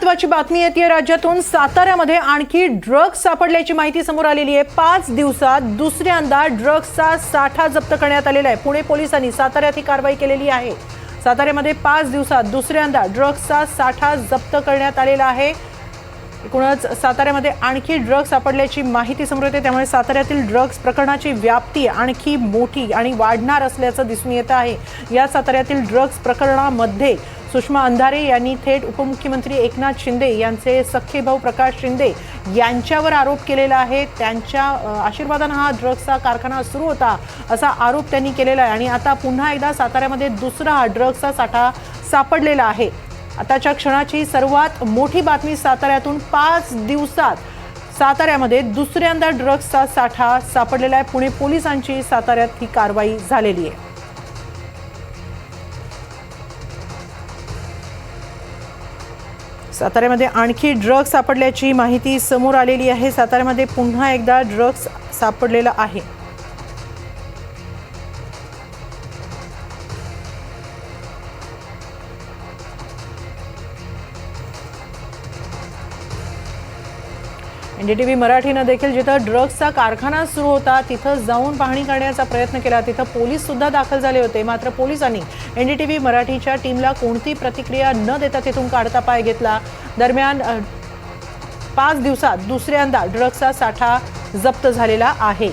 महत्त्वाची बातमी येते राज्यातून। साताऱ्यामध्ये आणखी ड्रग्ज सापडल्याची माहिती समोर आलेली आहे। 5 दिवसात दुसऱ्यांदा ड्रग्जचा साठा जप्त करण्यात आलेला आहे। पुणे पोलिसांनी साताऱ्यात ही कारवाई केलेली आहे। साताऱ्यामध्ये 5 दिवसात दुसऱ्यांदा ड्रग्जचा साठा जप्त करण्यात आलेला आहे। एकूणच साताऱ्यामध्ये आणखी ड्रग्ज सापडल्याची माहिती समोर येते, त्यामुळे साताऱ्यातील ड्रग्ज प्रकरणाची व्याप्ती आणखी मोठी आणि वाढणार असल्याचं दिसून येत आहे। या साताऱ्यातील ड्रग्ज प्रकरणामध्ये सुषमा अंधारे यांनी थेट उपमुख्यमंत्री एकनाथ शिंदे यांचे सख्खे भाऊ प्रकाश शिंदे यांच्यावर आरोप केलेला आहे। त्यांच्या आशीर्वादाने हा ड्रग्जचा कारखाना सुरू होता असा आरोप त्यांनी केलेला आहे आणि आता पुन्हा एकदा साताऱ्यामध्ये दुसरा ड्रग्जचा साठा सापडलेला आहे। आताच्या क्षणाची सर्वात मोठी बातमी साताऱ्यातून 5 दिवसात साताऱ्यामध्ये दुसऱ्यांदा ड्रग्जचा साठा सापडलेला आहे। पुणे पोलिसांची साताऱ्यात ही कारवाई झालेली आहे। साताऱ्यामध्ये आणखी ड्रग्ज सापडल्याची माहिती समोर आलेली आहे। साताऱ्यामध्ये पुन्हा एकदा ड्रग्ज सापडलेला आहे। एनडीटीव्ही मराठीने देखील जिथं ड्रग्जचा कारखाना सुरू होता तिथं जाऊन पाहणी करण्याचा प्रयत्न केला। तिथं पोलीस सुद्धा दाखल झाले होते, मात्र पोलिसांनी एनडीटीव्ही मराठीच्या टीमला कोणती प्रतिक्रिया न देता तिथून काढता पाय घेतला। दरम्यान 5 दिवसात दुसऱ्यांदा ड्रग्जचा साठा जप्त झालेला आहे।